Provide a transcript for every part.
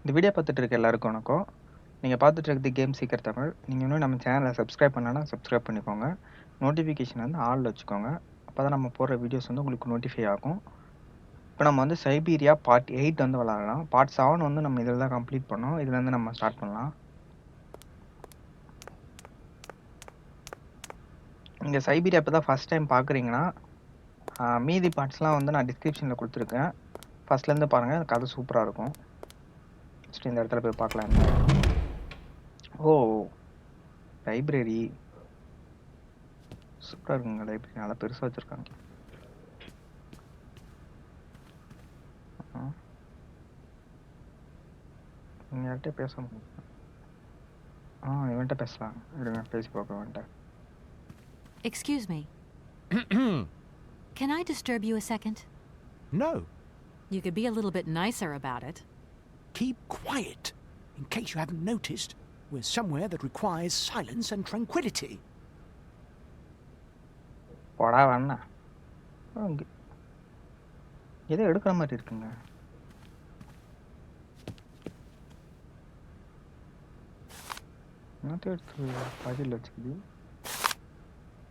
இந்த வீடியோ பார்த்துட்டு இருக்க எல்லாருக்கும் வணக்கம். நீங்கள் பார்த்துட்டு இருக்கிறது கேம் சீக்கர் தமிழ். நீங்கள் இன்னும் நம்ம சேனலை சப்ஸ்கிரைப் பண்ணலன்னா சப்ஸ்கிரைப் பண்ணிக்கோங்க. நோட்டிஃபிகேஷன் வந்து ஆளில் வச்சுக்கோங்க. அப்போ தான் நம்ம போடுற வீடியோஸ் வந்து உங்களுக்கு நோட்டிஃபை ஆகும். இப்போ நம்ம வந்து சைபீரியா பார்ட் 8 வந்து விளாடலாம். பார்ட் 7 வந்து நம்ம இதில் தான் கம்ப்ளீட் பண்ணோம். இதுலேருந்து நம்ம ஸ்டார்ட் பண்ணலாம். இங்கே சைபீரியா இப்போ தான் ஃபஸ்ட் டைம் பார்க்குறீங்கன்னா மீதி பார்ட்ஸ்லாம் வந்து நான் டிஸ்கிரிப்ஷனில் கொடுத்துருக்கேன். ஃபஸ்ட்லேருந்து பாருங்கள், கதை சூப்பராக இருக்கும். ஃபஸ்ட்டு இந்த இடத்துல போய் பார்க்கலாம். ஓ, லைப்ரரி சூப்பராக இருக்குங்க. லைப்ரரி நல்லா பெருசாக வச்சுருக்காங்க. நீங்கள் யார்கிட்ட பேச முடியும்? இவன்ட்ட பேசலாம். இருங்க, பேசி பார்க்க வேண்ட. Excuse me. Can I disturb you a second? No. You could be a little bit nicer about it. Keep quiet. In case you haven't noticed, we're somewhere that requires silence and tranquility. போடா வேணா. ஏதோ எடுக்கிற மாதிரி இருக்குங்க. என்னத்தை எடுத்து பதில் வச்சுக்குது?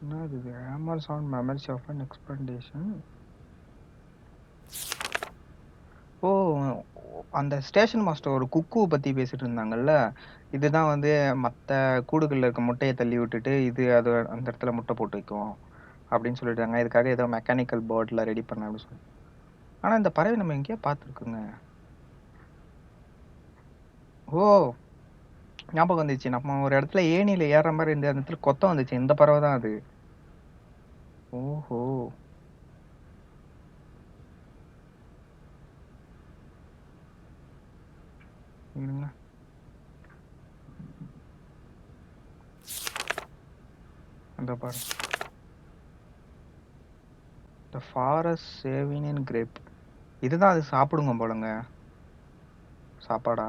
என்னது இது? Amazon memories of an expedition. ஓ, அந்த ஸ்டேஷன் மாஸ்டர் ஒரு குக்குவை பற்றி பேசிட்டு இருந்தாங்கல்ல. இதுதான் வந்து மற்ற கூடுகளில் இருக்க முட்டையை தள்ளி விட்டுட்டு இது அது அந்த இடத்துல முட்டை போட்டு வைக்கும் அப்படின்னு சொல்லிட்டாங்க. இதுக்காக ஏதோ மெக்கானிக்கல் போர்டில் ரெடி பண்ண அப்படின்னு சொல்லி. ஆனால் இந்த பறவை நம்ம எங்கேயோ பார்த்துருக்குங்க. ஓ, ஞாபகம் வந்துச்சு. நம்ம ஒரு இடத்துல ஏணியில் ஏறுற மாதிரி இந்த இடத்துல கொத்தம் வந்துச்சு. இந்த பறவை தான் அது. ஓஹோ, இருங்க. அந்த பாரு, த ஃபாரஸ்ட் சேவினியன் கிரேப். இதுதான் அது சாப்பிடுங்க போலங்க. சாப்பாடா?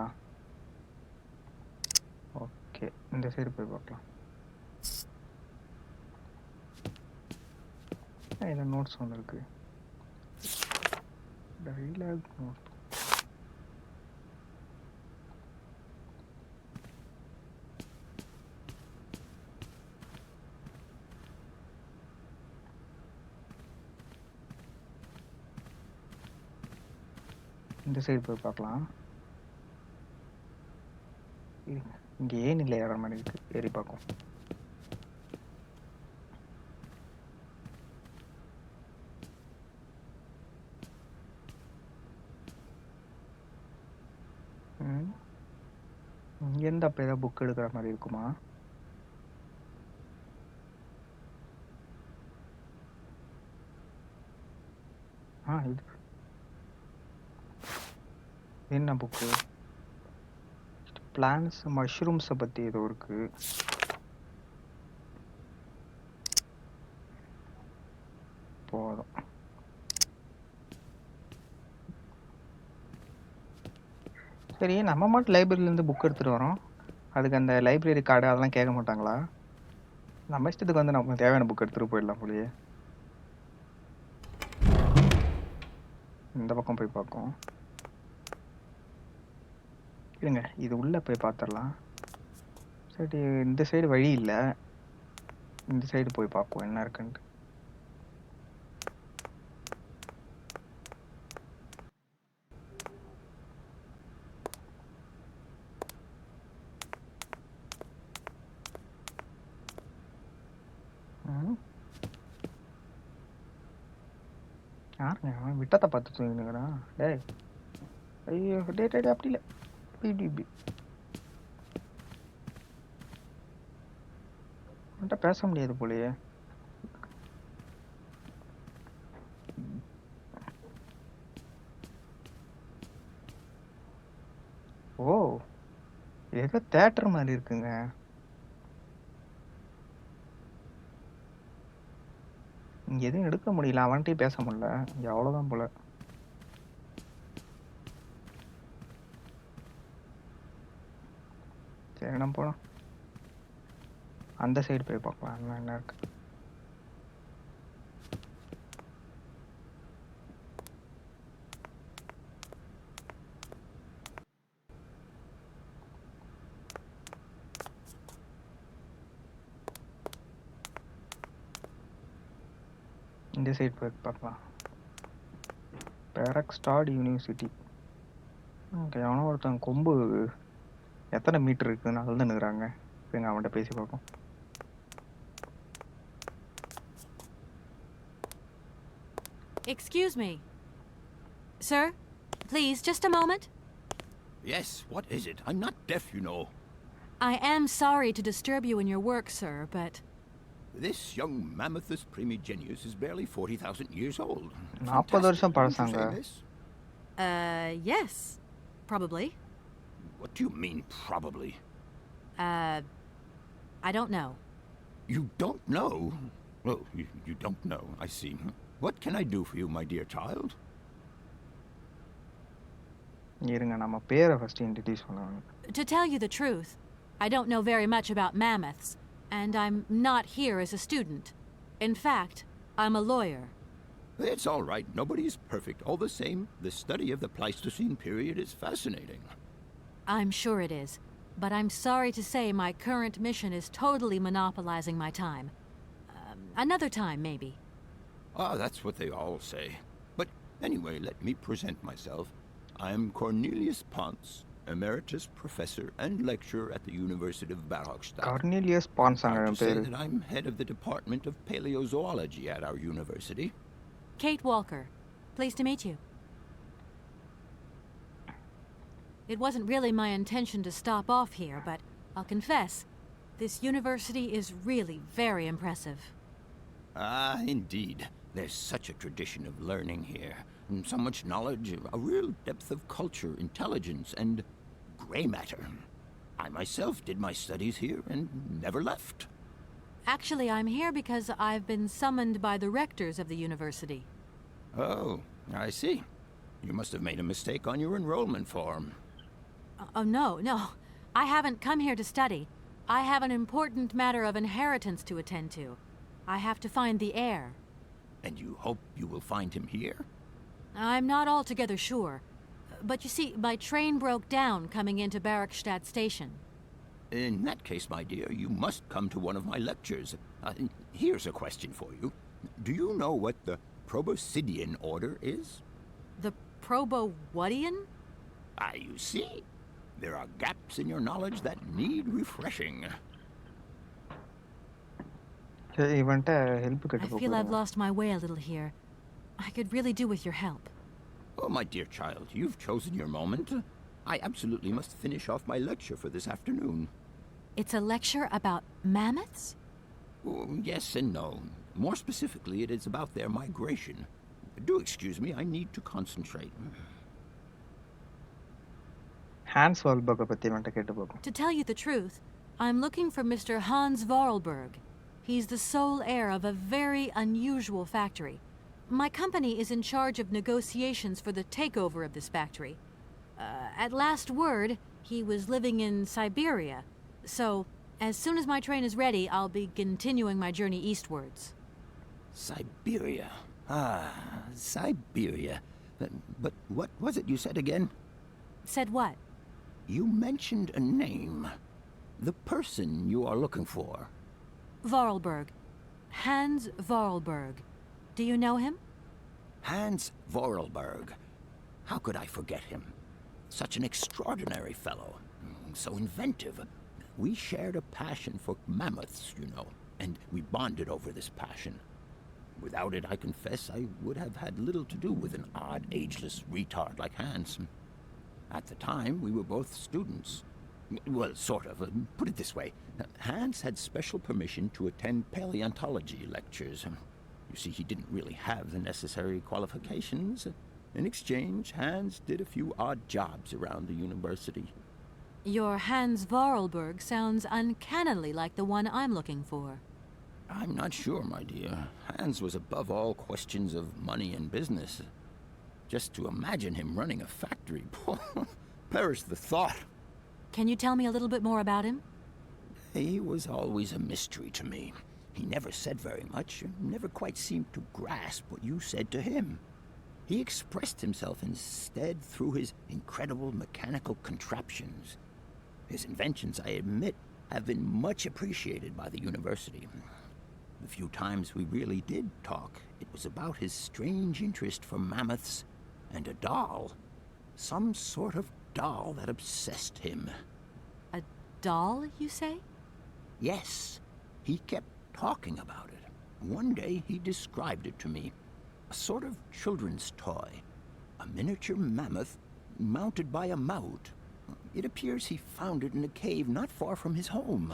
ஓகே, இந்த சைடு போய் பார்க்கலாம். இதில் நோட்ஸ் வந்துருக்கு. Dialogue note. இந்த சைடு போய் பார்க்கலாம். இங்கே ஏன் இல்லை ஏற மாதிரி இருக்கு. ஏறி பார்க்கும். இங்கேருந்து அப்போ ஏதாவது புக் எடுக்கிற மாதிரி இருக்குமா? இது என்ன புக்கு? பிளான்ஸ் மஷ்ரூம்ஸை பற்றி ஏதோ இருக்கு. போதும். சரி, நம்ம மட்டும் லைப்ரரியிலேருந்து புக் எடுத்துகிட்டு வரோம். அதுக்கு அந்த லைப்ரரி கார்டு அதெல்லாம் கேட்க மாட்டாங்களா? நம்ம இஷ்டத்துக்கு வந்து நம்ம தேவையான புக் எடுத்துகிட்டு போயிடலாம் போலயே. இந்த பக்கம் போய் பார்க்கும். இருங்க, இது உள்ளே போய் பார்த்துடலாம். சரி, இந்த சைடு வழி இல்லை. இந்த சைடு போய் பார்ப்போம் என்ன இருக்குன்ட்டு. யாருங்க அவன்? விட்டத்தை பார்த்து தூங்கினுங்கிறான். டேய், ஐயோ, டே டே அப்படி இல்லை. இப்படி அவன்கிட்ட பேச முடியாது போலயே. ஓ, ஏதோ தேட்டர் மாதிரி இருக்குங்க. இங்க எதுவும் எடுக்க முடியல. அவன்கிட்டயும் பேச முடியல. இங்க அவ்வளவுதான் போல. சரி, நம்ம போலாம். அந்த சைடு போய் பார்க்கலாம் என்ன இருக்கு. இந்த சைடு போய் பார்க்கலாம். பேரக்ஸ்டாட் யூனிவர்சிட்டி. ஓகே, எவனோ ஒருத்தன் கொம்பு எத்தனை மீட்டர் இருக்குதுன்னு அளந்துன்னுக்குறாங்க. எங்கள் அவன்கிட்ட பேசி பார்ப்போம். Excuse me. Sir, please, just a moment. Yes, what is it? I'm not deaf, you know. I am sorry to disturb you in your work, sir, but This young Mammothus primigenius is barely 40,000 years old. 40 வருஷம் Fantastic, wouldn't பழசாங்க. you say, miss? yes, probably. What do you mean, probably? I don't know. You don't know? Oh, you don't know, I see. What can I do for you, my dear child? இருங்க, நம்ம பேரை first introduce பண்ணுவாங்க. To tell you the truth, I don't know very much about mammoths, and I'm not here as a student. In fact, I'm a lawyer. It's all right. Nobody's perfect. All the same, the study of the Pleistocene period is fascinating. I'm sure it is, but I'm sorry to say my current mission is totally monopolizing my time. Another time, maybe. Ah, that's what they all say. But anyway, let me present myself. I'm Cornelius Ponce, Emeritus Professor and Lecturer at the University of Barrockstadt. கார்னேலியஸ் பான்ஸாங்க Proud N to say பேர். that I'm head of the Department of Paleozoology at our university. Kate Walker. Pleased to meet you. It wasn't really my intention to stop off here, but I'll confess, this university is really very impressive. Ah, indeed. There's such a tradition of learning here. And so much knowledge, a real depth of culture, intelligence, and gray matter. I myself did my studies here and never left. Actually, I'm here because I've been summoned by the rectors of the university. Oh, I see. You must have made a mistake on your enrollment form. Oh, no. I haven't come here to study. I have an important matter of inheritance to attend to. I have to find the heir. And you hope you will find him here? I'm not altogether sure. But you see, my train broke down coming into Barrackstadt Station. In that case, my dear, you must come to one of my lectures. Here's a question for you. Do you know what the Proboscidean order is? The Probowhatian? Ah, you see? There are gaps in your knowledge that need refreshing. இவன்ட்ட help I கேட்டு feel I've போகிறோம். lost my way a little here. I could really do with your help. Oh, my dear child, you've chosen your moment. I absolutely must finish off my lecture for this afternoon. It's a lecture about mammoths? Oh, yes and no. More specifically, it is about their migration. Do excuse me, I need to concentrate. Hans வால்பர்கை பற்றி இவன்ட்ட கேட்டு பார்ப்போம். To tell you the truth, I'm looking for Mr. Hans Vorarlberg. He's the sole heir of a very unusual factory. My company is in charge of negotiations for the takeover of this factory. At last word, he was living in Syberia. So, as soon as my train is ready, I'll be continuing my journey eastwards. Syberia. Ah, Syberia. But what was it you said again? Said what? You mentioned a name. The person you are looking for. Vorarlberg. Hans Vorarlberg. Do you know him? Hans Vorarlberg. How could I forget him? Such an extraordinary fellow. So inventive. We shared a passion for mammoths, you know, and we bonded over this passion. Without it, I confess, I would have had little to do with an odd, ageless retard like Hans. At the time, we were both students. Well, sort of. Put it this way. Hans had special permission to attend paleontology lectures. You see, he didn't really have the necessary qualifications. In exchange, Hans did a few odd jobs around the university. Your Hans Vorarlberg sounds uncannily like the one I'm looking for. I'm not sure, my dear. Hans was above all questions of money and business. Just to imagine him running a factory, perish the thought. Can you tell me a little bit more about him? He was always a mystery to me. He never said very much, never quite seemed to grasp what you said to him. He expressed himself instead through his incredible mechanical contraptions. His inventions, I admit, have been much appreciated by the university. The few times we really did talk, it was about his strange interest for mammoths and a doll. Some sort of doll that obsessed him. A doll, you say? Yes, he kept talking about it. One day he described it to me. A sort of children's toy. A miniature mammoth mounted by a mount. It appears he found it in a cave not far from his home.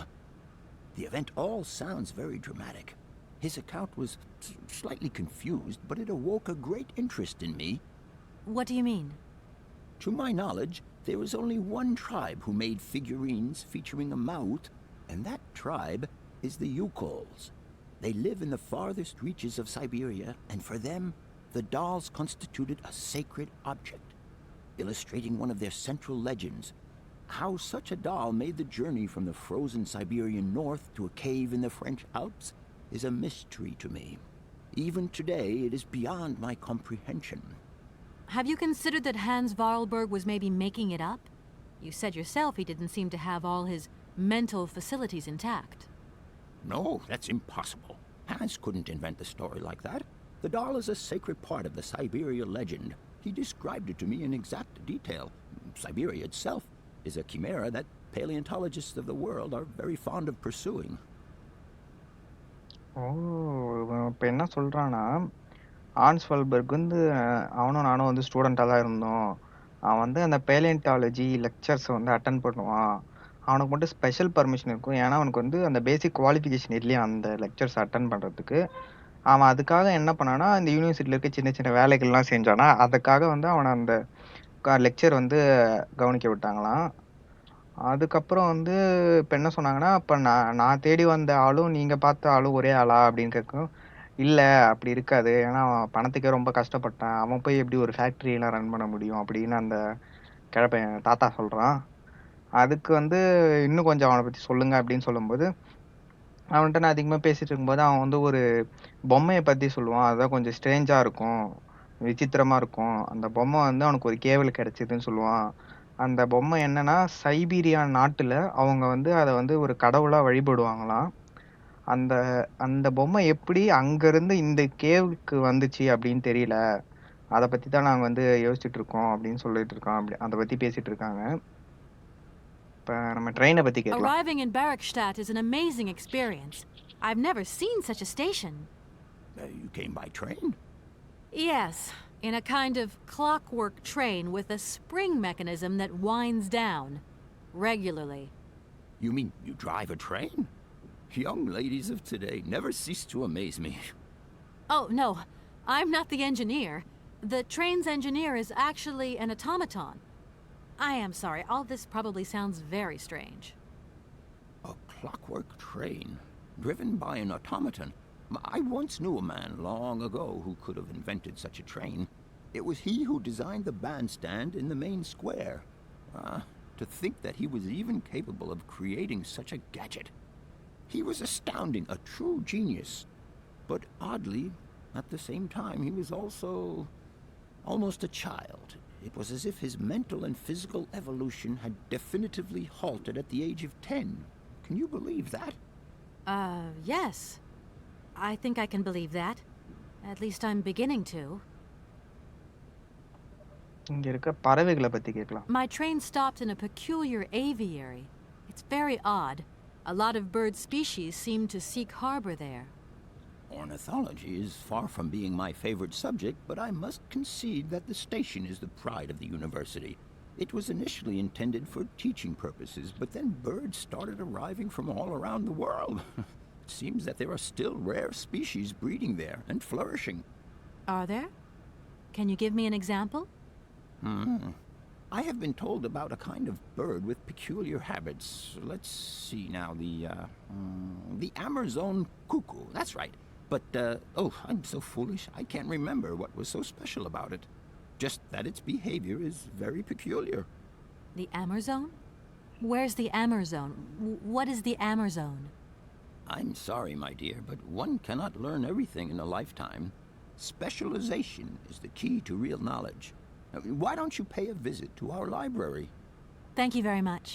The event all sounds very dramatic. His account was slightly confused, but it awoke a great interest in me. What do you mean? To my knowledge, there was only one tribe who made figurines featuring a mouth, and that tribe is the Yukols. They live in the farthest reaches of Syberia, and for them, the dolls constituted a sacred object, illustrating one of their central legends. How such a doll made the journey from the frozen Siberian north to a cave in the French Alps is a mystery to me. Even today, it is beyond my comprehension. Have you considered that Hans Vorarlberg was maybe making it up? You said yourself he didn't seem to have all his mental facilities intact. No, that's impossible. Hans couldn't invent a story like that. The doll is a sacred part of the Syberia legend. He described it to me in exact detail. Syberia itself is a chimera that paleontologists of the world are very fond of pursuing. ஓ! இவன் இப்ப என்ன சொல்றான்னா, Hans வால்பெர்க் வந்து அவனும் நானும் வந்து ஸ்டூடெண்ட்டா தான் இருந்தோம். அவன் வந்து அந்த பேலியன்டாலஜி லெக்சர்ஸ வந்து அட்டெண்ட் பண்ணுவான். அவனுக்கு மட்டும் ஸ்பெஷல் பர்மிஷன் இருக்கும். ஏன்னா, அவனுக்கு வந்து அந்த பேசிக் குவாலிஃபிகேஷன் இல்லையாம் அந்த லெக்சர்ஸ் அட்டெண்ட் பண்றதுக்கு. அவன் அதுக்காக என்ன பண்ணான்னா, இந்த யூனிவர்சிட்டில இருக்க சின்ன சின்ன வேலைகள்லாம் செஞ்சானா, அதுக்காக வந்து அவன அந்த லெக்சர் வந்து கவனிக்க விட்டாங்களாம். அதுக்கப்புறம் வந்து இப்ப என்ன சொன்னாங்கன்னா, "அப்ப நான் நான் தேடி வந்த ஆளும், நீங்க பார்த்த ஆளும் ஒரே ஆளா?" அப்படின்னு கேட்கவும், "இல்ல அப்படி இருக்காது. ஏன்னா அவன் பணத்துக்கே ரொம்ப கஷ்டப்பட்டான். அவன் போய் எப்படி ஒரு ஃபேக்டரியெல்லாம் ரன் பண்ண முடியும்?" அப்படின்னு அந்த கிழப்பன் தாத்தா சொல்றான். அதுக்கு வந்து, "இன்னும் கொஞ்சம் அவன பத்தி சொல்லுங்க" அப்படின்னு சொல்லும்போது, அவன்ட்ட நான் அதிகமா பேசிட்டு இருக்கும்போது, அவன் வந்து ஒரு பொம்மைய பத்தி சொல்லுவான். அதுதான் கொஞ்சம் ஸ்ட்ரேஞ்சா இருக்கும். விசித்திரமா இருக்கும். அந்த பொம்மை வந்து அவனுக்கு ஒரு கேவ்ல கிடைச்சதுன்னு சொல்லுவான். அந்த பொம்மை என்னன்னா, சைபீரியா நாட்டுல அவங்க வந்து அத வந்து ஒரு கடவுளா வழிபடுவாங்களாம். அந்த அந்த பொம்மை எப்படி அங்கருந்து இந்த கேவுக்கு வந்துச்சு அப்படின்னு தெரியல. அத பத்தி தான் நாங்க வந்து யோசிச்சுட்டு இருக்கோம் அப்படின்னு சொல்லிட்டு இருக்கான். அத பத்தி பேசிட்டு இருக்காங்க. இப்ப நம்ம ட்ரெயின பத்தி கேட்கலாம். Arriving in Barrackstadt is an amazing experience. I've never seen such a station. You came by train? Yes, in a kind of clockwork train with a spring mechanism that winds down regularly. You mean you drive a train? Young ladies of today never cease to amaze me. Oh, no, I'm not the engineer. The train's engineer is actually an automaton. I am sorry, all this probably sounds very strange. A clockwork train, driven by an automaton? I once knew a man long ago who could have invented such a train. It was he who designed the bandstand in the main square. To think that he was even capable of creating such a gadget. He was astounding, a true genius. But oddly, at the same time, he was also almost a child. It was as if his mental and physical evolution had definitively halted at the age of 10. Can you believe that? Yes. I think I can believe that. At least I'm beginning to. இங்க இருக்க பறவைகள பத்தி கேட்கலாம். My train stopped in a peculiar aviary. It's very odd. A lot of bird species seem to seek harbor there. Ornithology is far from being my favorite subject, but I must concede that the station is the pride of the university. It was initially intended for teaching purposes, but then birds started arriving from all around the world. It seems that there are still rare species breeding there and flourishing. Are there? Can you give me an example? I have been told about a kind of bird with peculiar habits. Let's see now, the Amazon cuckoo. That's right. But, I'm so foolish. I can't remember what was so special about it. Just that its behavior is very peculiar. The Amazon? Where's the Amazon? What is the Amazon? I'm sorry, my dear, but one cannot learn everything in a lifetime. Specialization is the key to real knowledge. Why don't you pay a visit to our library? Thank you very much.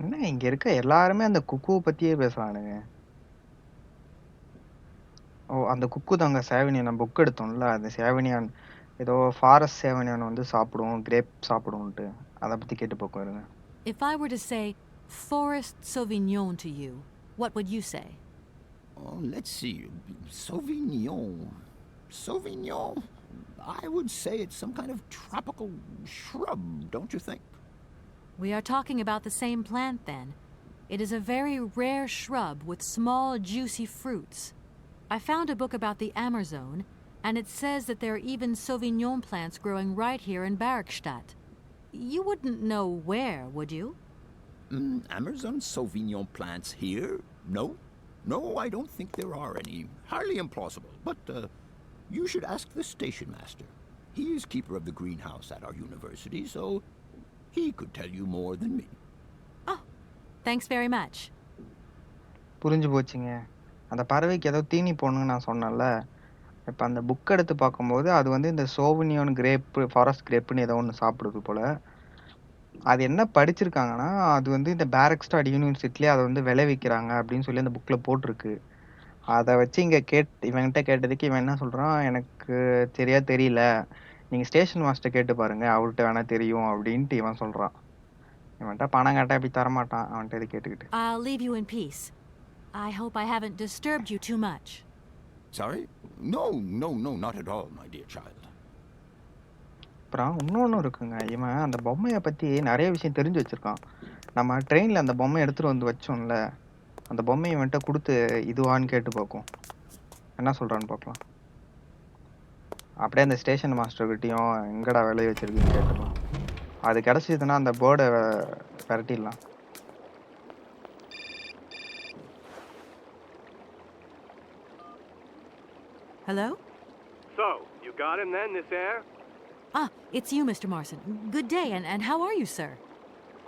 என்ன இங்க இருக்க எல்லாருமே அந்த குக்குவ பத்தியே பேசுறானுங்க. ஓ! அந்த குக்கு தாங்க சேவனியன் நம்ம book எடுத்தோம்ல, அந்த சேவனியான் ஏதோ ஃபாரஸ்ட் சேவனியான் வந்து சாப்பிடும், கிரேப் சாப்பிடும்ன்ட்டு. அத பத்தி கேட்டு பார்ப்போம் இருங்க. If I were to say Forest Sauvignon to you, what would you say? Oh, let's see. Sauvignon. Sauvignon? I would say it's some kind of tropical shrub, don't you think? We are talking about the same plant then. It is a very rare shrub with small, juicy fruits. I found a book about the Amazon, and it says that there are even Sauvignon plants growing right here in Bergstadt. You wouldn't know where, would you? Amazon Sauvignon plants here? No. No, I don't think there are any. Highly implausible. But you should ask the station master. He is keeper of the greenhouse at our university, so he could tell you more than me. Oh, thanks very much. புரிஞ்சு போச்சுங்க. அந்த பறவைக்கு ஏதோ தீனி போடணும்னு நான் சொன்னேன்ல. இப்ப அந்த புக் எடுத்து பார்க்கும்போது, அது வந்து இந்த சோவினியான் கிரேப், ஃபாரஸ்ட் கிரேப்ன்னு ஏதோ ஒண்ணு சாப்பிடுது போல. அது என்ன படிச்சிருக்காங்கன்னா, அது வந்து இந்த பேரக்ஸ்டாட் யூனிவர்சிட்டிலயே அத வந்து விளைவிக்கிறாங்க அப்படின்னு சொல்லி அந்த புக்ல போட்டிருக்கு. அத வச்சு இங்க இவன்கிட்ட கேட்டதுக்கு இவன் என்ன சொல்றான், எனக்கு சரியா தெரியல. நீங்க ஸ்டேஷன் மாஸ்டர் கேட்டு பாருங்க. அவர்ட்ட வேணா தெரியும் அப்படின்ட்டு இவன் சொல்றான். இவன்ட்ட பணம் கேட்டா இப்படி தரமாட்டான். அவன்ட்ட இத கேட்டுக்கிட்டு. I'll leave you in peace. I hope I haven't disturbed you too much. Sorry? No, not at all, my dear child. அப்புறம் இன்னொன்னு இருக்குங்க. இவன் அந்த பொம்மைய பத்தி நெறைய விஷயம் தெரிஞ்சு வச்சிருக்கான். நம்ம ட்ரெயின்ல அந்த பொம்மைய எடுத்துட்டு வந்து வச்சோம்ல, அந்த பொம்மைய இவன்ட்ட குடுத்து இதுவான்னு கேட்டு பார்ப்போம். என்ன சொல்றான்னு பார்க்கலாம். அப்படியே அந்த ஸ்டேஷன் மாஸ்டர்கிட்டயும் எங்கடா விளைய வச்சிருக்கீங்கன்னு கேட்டுடலாம். அது கிடைச்சதுன்னா அந்த போர்ட பெரட்டிடலாம். Hello? So, you got him then, this air? Ah, it's you, Mr. Marson. Good day, and how are you, sir?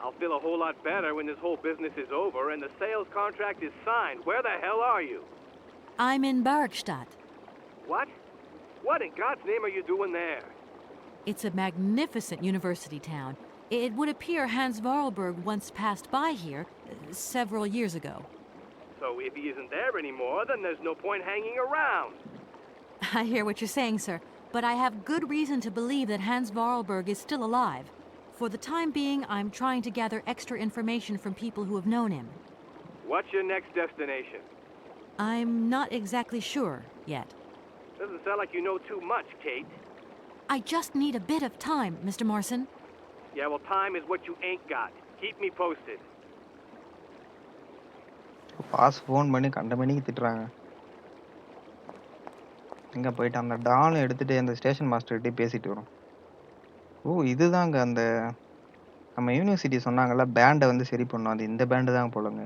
I'll feel a whole lot better when this whole business is over and the sales contract is signed. Where the hell are you? I'm in Bergstadt. What? What in God's name are you doing there? It's a magnificent university town. It would appear Hans Vorarlberg once passed by here several years ago. So if he isn't there anymore, then there's no point hanging around. I hear what you're saying, sir, but I have good reason to believe that Hans Vorarlberg is still alive. For the time being, I'm trying to gather extra information from people who have known him. What's your next destination? I'm not exactly sure yet. Doesn't sound like you know too much, Kate. I just need a bit of time, Mr. Marson. Yeah, well, time is what you ain't got. Keep me posted. Boss phone பண்ணி கண்ட மணிக்கு திட்டுறாங்க. எங்க போயிட்டு அந்த டாலும் எடுத்துட்டு அந்த station மாஸ்டர்கிட்ட பேசிட்டு வரும். ஓ! இதுதாங்க அந்த நம்ம யூனிவர்சிட்டி சொன்னாங்கல்ல, பேண்ட வந்து சரி பண்ணோம். அது இந்த பேண்ட் தான் போலங்க.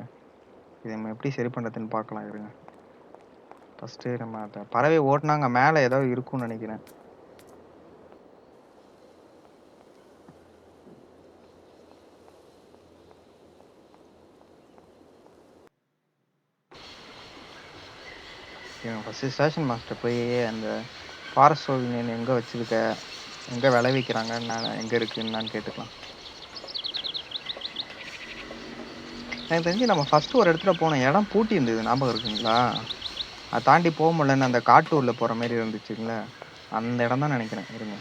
இத நம்ம எப்படி சரி பண்றதுன்னு பார்க்கலாம் இருங்க. ஃபர்ஸ்ட் நம்ம அந்த பறவை ஓட்டுனாங்க மேல ஏதோ இருக்கும்னு நினைக்கிறேன். இவன் ஃபர்ஸ்ட் ஸ்டேஷன் மாஸ்டர் போய் அந்த ஃபாரஸ்ட் சோவினியன் எங்க வச்சிருக்க, எங்க விளைவிக்கிறாங்க, எங்க இருக்குன்னு கேட்டுக்கலாம். எனக்கு தெரிஞ்சு நம்ம ஃபர்ஸ்ட் ஒரு இடத்துல போன இடம் பூட்டி இருந்தது, ஞாபகம் இருக்குங்களா? அதை தாண்டி போக முடியலன்னு அந்த காட்டூர்ல போற மாதிரி இருந்துச்சுங்களா, அந்த இடம் தான் நினைக்கிறேன். இருங்க,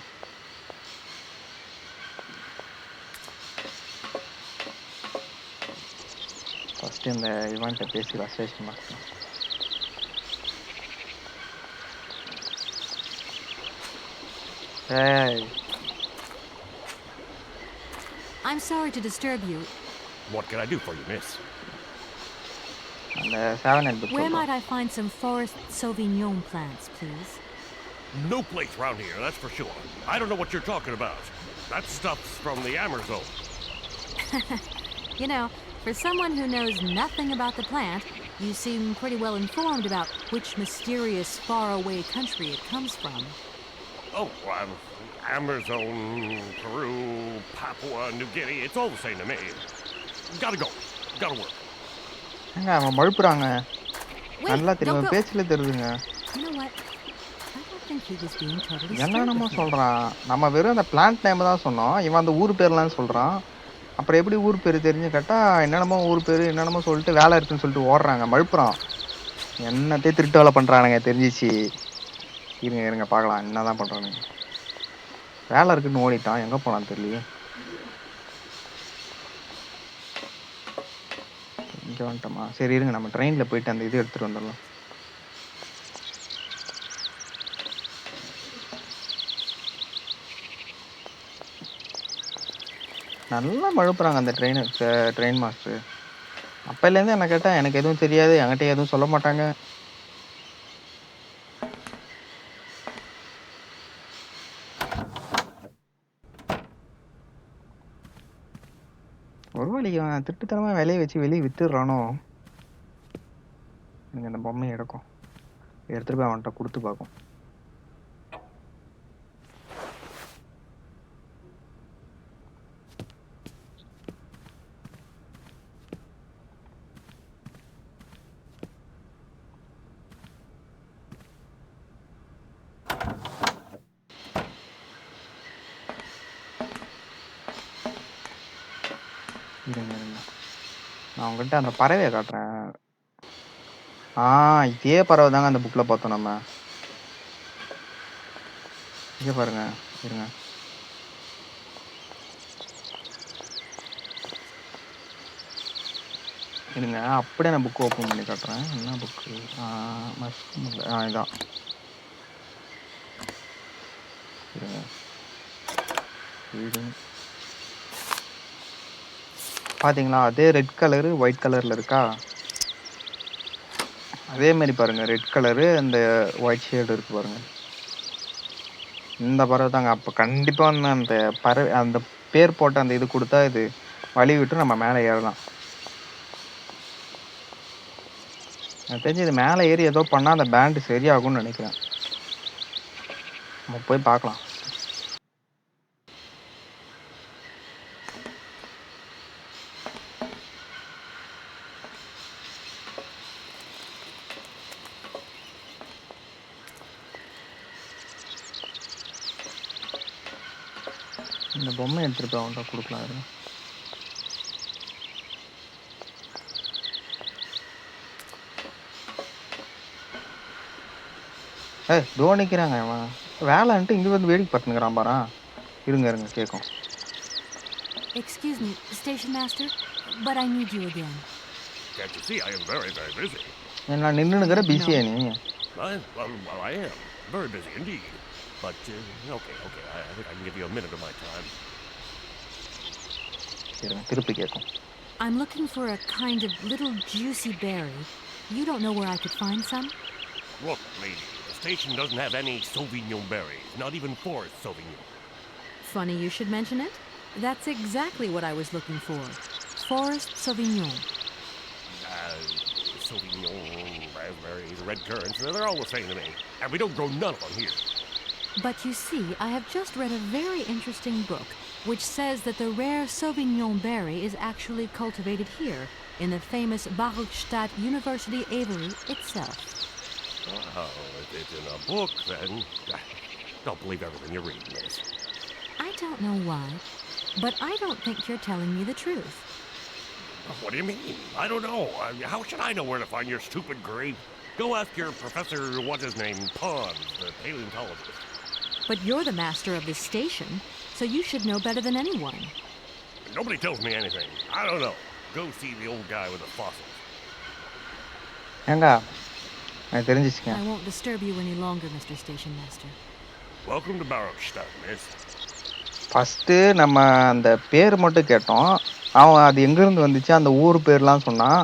ஃபர்ஸ்ட் இந்த இவன்ட்ட பேசிக்கலாம் station master. Hey. I'm sorry to disturb you. What can I do for you, miss? And 7 and Where might I find some Forest Sauvignon plants, please? No place around here, that's for sure. I don't know what you're talking about. That stuff's from the Amazon. You know, for someone who knows nothing about the plant, you seem pretty well informed about which mysterious faraway country it comes from. Oh, Amazon, Peru, Papua New Guinea, it's all the same to me. Gotta go. Gotta work. அவன் மழுப்புறாங்க. Wait, நல்லா don't தெரியும், go. பேச்சுல தெரியுதுங்க. You know what? I don't think he was being totally என்னென்னமோ straight with me. சொல்றான். நம்ம வெறும் அந்த பிளான்ட் நேம் தான் சொன்னோம், இவன் அந்த ஊர் பேர்லாம் சொல்றான். அப்புறம் எப்படி ஊர் பேர் தெரிஞ்சு கேட்டா என்னென்னமோ ஊர் பேர் என்னென்னமோ சொல்லிட்டு வேலை இருக்குன்னு சொல்லிட்டு ஓடுறாங்க, மழுப்புறான். என்னத்தையும் திருட்டு வேலை பண்ணுறானுங்க தெரிஞ்சிச்சு. இருங்க இருங்க பார்க்கலாம் என்ன தான் பண்ணுறானுங்க. வேலை இருக்குன்னு ஓடிட்டான், எங்கே போனான்னு தெரியலையே. இங்கே வந்துட்டோமா? சரி இருங்க, நம்ம ட்ரெயினில் போயிட்டு அந்த இது எடுத்துகிட்டு வந்துடலாம். நல்லா மழுப்புறாங்க அந்த ட்ரெயின் மாஸ்டர். அப்போலேருந்து என்ன கேட்டால் எனக்கு எதுவும் தெரியாது, என்கிட்ட எதுவும் சொல்ல மாட்டாங்க. ஒரு வேலைக்கு அவன் திருட்டுத்தனமாக விலையை வச்சு வெளியே வித்துடுறானோ. நீங்கள் அந்த பொம்மையை எடுக்கும், எடுத்துகிட்டு போய் அவன்கிட்ட கொடுத்து பார்க்கும். இருங்க இருங்க, நான் உங்கள்கிட்ட அந்த பறவையை காட்டுறேன். இதே பறவை தாங்க அந்த புக்கில் பார்த்தோம் நம்ம. இங்கே பாருங்க, இருங்க. இருங்க அப்படியே நான் புக்கு ஓப்பன் பண்ணி காட்டுறேன். என்ன புக்கு? இதான். இருங்க, ரீடிங். பார்த்தீங்களா, அதே ரெட் கலரு ஒயிட் கலரில் இருக்கா? அதே மாதிரி பாருங்கள், ரெட் கலரு அந்த ஒயிட் ஷேடு இருக்குது பாருங்கள். இந்த பறவை தாங்க. அப்போ கண்டிப்பாக வந்து அந்த பறவை அந்த பேர் போட்ட அந்த இது கொடுத்தா இது வழி விட்டு நம்ம மேலே ஏறலாம். எனக்கு தெரிஞ்சு இது மேலே ஏறி ஏதோ பண்ணால் அந்த பேண்டு சரியாகும்னு நினைக்கிறேன். நம்ம போய் பார்க்கலாம். இந்த பொம்மை எடுத்துகிட்டு போய் அவன்கிட்ட கொடுக்கலாம். இருங்க. நிற்கிறாங்க அவன் வேலைன்ட்டு இங்கே வந்து வேடிக்கை பார்த்துக்கிறான் பாரா. இருங்க இருங்க கேட்கும். Excuse me, station master, but I need you again. Can't you see I am very, very busy? நான் நின்றுங்கிற பிஸியா நீ? Well, I am. Very busy indeed. But, okay. I think I can give you a minute of my time. இருங்க திருப்பி கேட்கும். I'm looking for a kind of little juicy berry. You don't know where I could find some? Look, lady, the station doesn't have any Sauvignon berries. Not even Forest Sauvignon. Funny you should mention it. That's exactly what I was looking for. Forest Sauvignon. Sauvignon, raspberries, red currants, they're all the same to me. And we don't grow none of them here. But you see, I have just read a very interesting book which says that the rare Sauvignon berry is actually cultivated here in the famous Baruchstadt University Aviary itself. Well, if it's in a book, then don't believe everything you read, miss. I don't know why, but I don't think you're telling me the truth. What do you mean? I don't know. How should I know where to find your stupid grape? Go ask your professor, what's his name, Pons, the paleontologist. But you're the master of this station, so you should know better than anyone. Nobody tells me anything. I don't know. Go see the old guy with the fossils. ஏங்க எனக்கு தெரிஞ்சிச்சுங்க. I won't disturb you any longer, Mr. Station Master. Welcome to Baruchstadt, miss. First நம்ம அந்த பேர் மட்டும் கேட்டோம். அவன் அது எங்கேருந்து வந்துச்சு அந்த ஊர் பேர்லாம் சொன்னான்.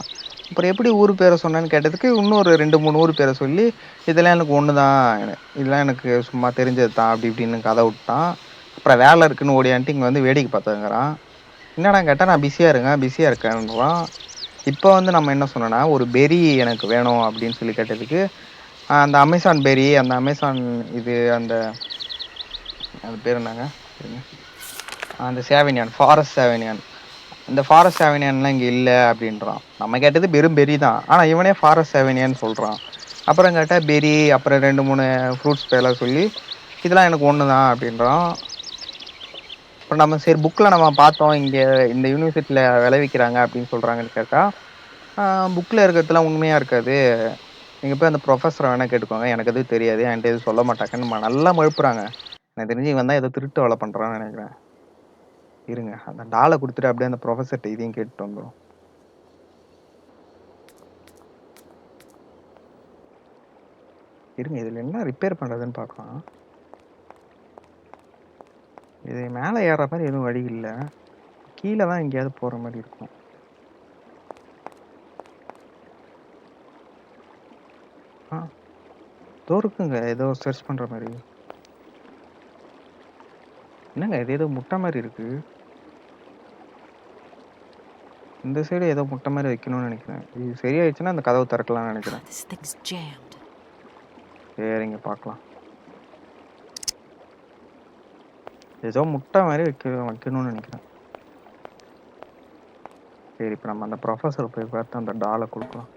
அப்புறம் எப்படி ஊர் பேரை சொன்னேன்னு கேட்டதுக்கு இன்னொரு 2-3 ஊர் பேரை சொல்லி இதெல்லாம் எனக்கு ஒன்று தான், இதெல்லாம் எனக்கு சும்மா தெரிஞ்சது தான் அப்படி இப்படின்னு கதை விட்டான். அப்புறம் வேலை இருக்குன்னு ஓடியான்ட்டு இங்கே வந்து வேடிக்கை பார்த்துங்கிறான். என்னடா கேட்டால் நான் பிஸியாக இருக்கேன்றான். இப்போ வந்து நம்ம என்ன சொன்னோன்னா ஒரு பெரி எனக்கு வேணும் அப்படின்னு சொல்லி கேட்டதுக்கு அந்த அமேசான் பெரி, அந்த அமேசான் இது அந்த அது பேர் என்னங்க, அந்த சேவனியான், ஃபாரஸ்ட் சேவனியான், இந்த ஃபாரஸ்ட் சேவனியான்லாம் இங்கே இல்லை அப்படின்றான். நம்ம கேட்டது வெறும் பெரி தான், ஆனால் இவனே ஃபாரஸ்ட் சேவனியான்னு சொல்கிறான். அப்புறம் கேட்டால் பெரி, அப்புறம் 2-3 ஃப்ரூட்ஸ் பேரெலாம் சொல்லி இதெல்லாம் எனக்கு ஒன்று தான் அப்படின்றான். அப்புறம் நம்ம சரி புக்கில் நம்ம பார்த்தோம் இங்கே இந்த யூனிவர்சிட்டியில் விளைவிக்கிறாங்க அப்படின்னு சொல்கிறாங்கன்னு கேட்டால் புக்கில் இருக்கிறதுலாம் உண்மையாக இருக்காது, நீங்க போய் அந்த ப்ரொஃபஸர வேணா கேட்டுக்கோங்க. எனக்கு எதுவும் தெரியாது. என்ட்ட எதுவும் சொல்ல மாட்டாங்கன்னு நல்லா மழுப்புறாங்க. எனக்கு தெரிஞ்சு இவன் தான் ஏதோ திருட்டு வேல பண்றான்னு நெனைக்கிறேன். இருங்க. அந்த டால குடுத்துட்டு அப்படியே அந்த ப்ரொஃபஸர்ட்ட இதையும் கேட்டுட்டு வந்துருவோம். இருங்க. இதுல என்ன ரிப்பேர் பண்றதுன்னு பார்க்கலாம். இது மேல ஏறுற மாரி எதுவும் வழி இல்ல. கீழ தான் எங்கேயாவது போற மாரி இருக்கும். ஆ. இதோ இருக்குங்க. ஏதோ சர்ச் பண்ற மாரி. என்னங்க இது ஏதோ முட்ட மாரி இருக்கு. இந்த சைடு ஏதோ முட்ட மாரி வைக்கணும்னு நெனைக்கிறேன். இது சரியாயிடுச்சுன்னா அந்த கதவு திறக்கலாம்னு நெனைக்கிறேன். This thing's jammed. சரிங்க பார்க்கலாம். ஏதோ முட்ட மாரி வைக்கணும்னு நெனைக்கிறேன். சரி இப்ப நம்ம அந்த ப்ரொஃபஸர் போய் பார்த்து அந்த டால குடுக்கலாம்.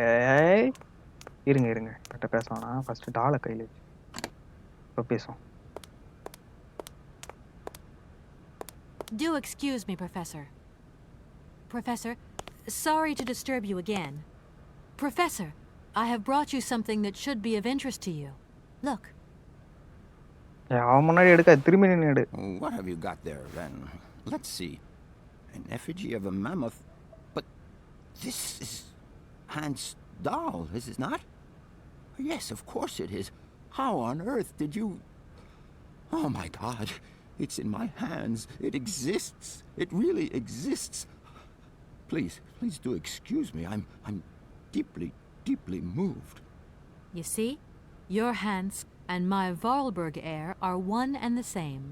ஏய் இருங்க இருங்க. என்கிட்ட பேச வேணாம். ஃபர்ஸ்ட் டால கையில வச்சு. இப்ப பேசுவோம். Do excuse me, Professor. Professor, sorry to disturb you again. Professor, I have brought you something that should be of interest to you. Look. அவன் முன்னாடி எடுக்க திரும்பி நின்னு எடு. What have you got there, then? Let's see. An effigy of a mammoth. But this is Hans' doll, is it not? Yes, of course it is. How on earth did you... Oh, my God. It's in my hands. It exists. It really exists. Please do excuse me. I'm deeply, deeply moved. You see? Your Hans and my Vorarlberg heir are one and the same.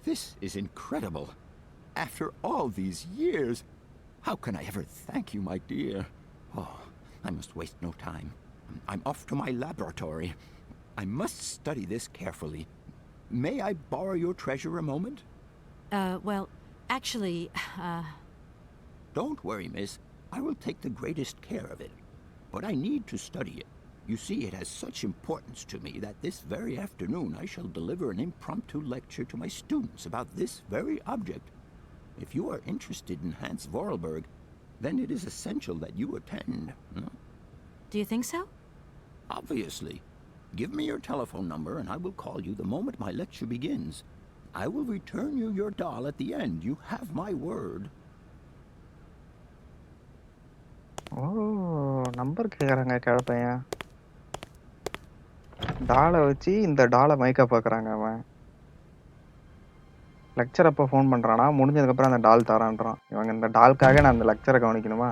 This is incredible. After all these years, how can I ever thank you, my dear? Oh, I must waste no time. I'm off to my laboratory. I must study this carefully. May I borrow your treasure a moment? Well, actually, Don't worry, miss. I will take the greatest care of it. But I need to study it. You see, it has such importance to me that this very afternoon I shall deliver an impromptu lecture to my students about this very object. If you are interested in Hans Vorarlberg, then it is essential that you attend. do you think so? Obviously. Give me your telephone number and I will call you the moment my lecture begins. I will return you your doll at the end. You have my word. ஓ number கேக்குறாங்க கிழப்பையன். டாலை வச்சு இந்த டாலை மைக்கா பார்க்குறாங்க அவன். Lecture அப்போ phone பண்ணுறானா, முடிஞ்சதுக்கப்புறம் அந்த டால் தரான்றான். இவங்க இந்த டால்க்காக நான் அந்த லெக்சரை கவனிக்கணுமா?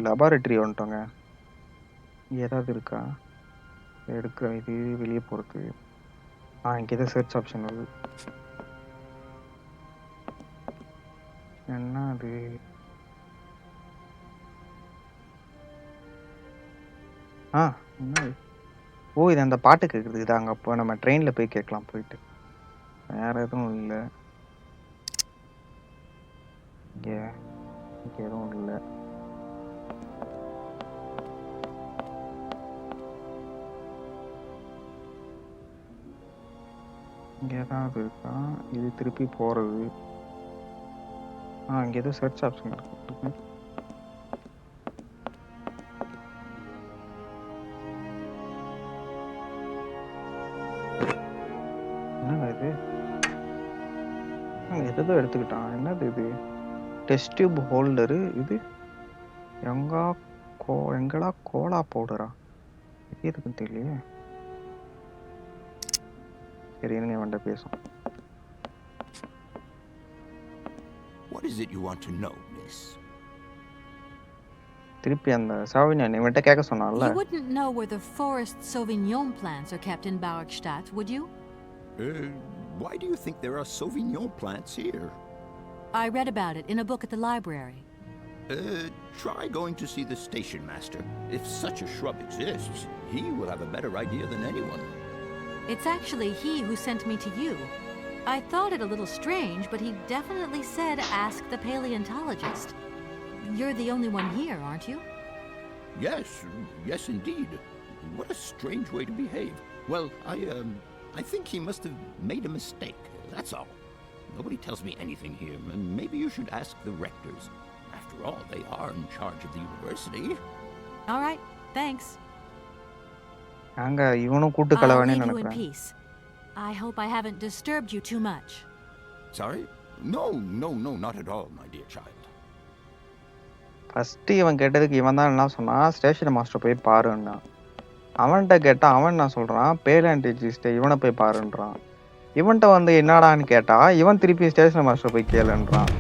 லெபார்டரி வந்துட்டோங்க. இங்கே ஏதாவது இருக்கா? எடுக்க இது வெளியே போகிறது. இங்கே தான் சர்ச் ஆப்ஷன் வருது. என்ன அது? என்ன ஓ இது அந்த பாட்டு கேட்குறது. இது அங்கே அப்போ நம்ம ட்ரெயினில் போய் கேட்கலாம் போயிட்டு. வேற எதுவும் இல்லை இங்கே. இங்கே எதுவும் இல்லை. இங்கே ஏதாவது இருக்கா? இது திருப்பி போகிறது. இங்கே ஏதோ சர்ச் ஆப்ஷன் இருக்கு. எதோ எடுத்துக்கிட்டான். என்னது இது? Test tube holder. இது எங்கடா கோலா பவுடரா? எதுக்குன்னு தெரியலையே. சரி இருங்க வேண்ட பேசும். What is it you want to know, miss? திருப்பி அந்த சாவினியன் இவன்ட்ட கேட்க சொன்னான்ல. You wouldn't know where the forest Sauvignon plants are kept in Barkstadt, would you? Why do you think there are Sauvignon plants here? I read about it in a book at the library. Try going to see the station master. If such a shrub exists, he will have a better idea than anyone. It's actually he who sent me to you. I thought it a little strange, but he definitely said ask the paleontologist. You're the only one here, aren't you? Yes indeed. What a strange way to behave. Well, I think he must have made a mistake, that's all. Nobody tells me anything here, and maybe you should ask the rectors. After all, they are in charge of the university. All right, thanks. நாங்க இவனும் கூட்டு I'll கலவானே leave you in நினைக்கிறேன். peace. I hope I haven't disturbed you too much. Sorry? No, not at all, my dear child. First இவன் கேட்டதுக்கு இவன் தான் என்ன சொன்னான், ஸ்டேஷன் மாஸ்டர் போய் பாருன்னா. அவன்கிட்ட கேட்டா அவன் என்ன சொல்றான், பேலியான்டிஜிஸ்ட் இவனை போய் பாருன்றான். இவன்கிட்ட வந்து என்னடான்னு கேட்டா இவன் திருப்பி ஸ்டேஷன் மாஸ்டர் போய் கேளுன்றான்.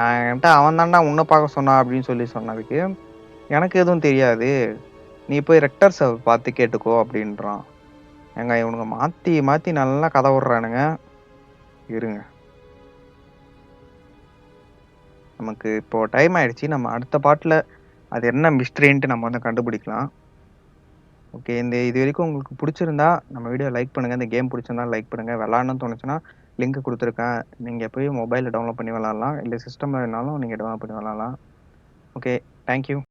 என்கிட்ட அவன் தான்டா உன்னை பார்க்க சொன்னான் அப்படின்னு சொல்லி சொன்னதுக்கு எனக்கு எதுவும் தெரியாது, நீ போய் ரெக்டர் சார் பார்த்து கேட்டுக்கோ அப்படின்றான். ஏங்க இவனுங்க மாற்றி மாற்றி நல்லா கதை விட்றானுங்க. இருங்க, நமக்கு இப்போ டைம் ஆயிடுச்சு. நம்ம அடுத்த பாட்டில் அது என்ன மிஸ்ட்ரின்ட்டு நம்ம வந்து கண்டுபிடிக்கலாம். ஓகே, இது வரைக்கும் உங்களுக்கு பிடிச்சிருந்தா நம்ம வீடியோ லைக் பண்ணுங்கள். இந்த கேம் பிடிச்சிருந்தா லைக் பண்ணுங்கள். விளாட்ணுன்னு தோணுச்சுன்னா லிங்க் கொடுத்துருக்கேன், நீங்கள் போய் மொபைலில் டவுன்லோட் பண்ணி விளாட்லாம், இல்லை சிஸ்டமில் வேணாலும் நீங்கள் டவுன்லோட் பண்ணி விளாட்லாம். Okay, thank you.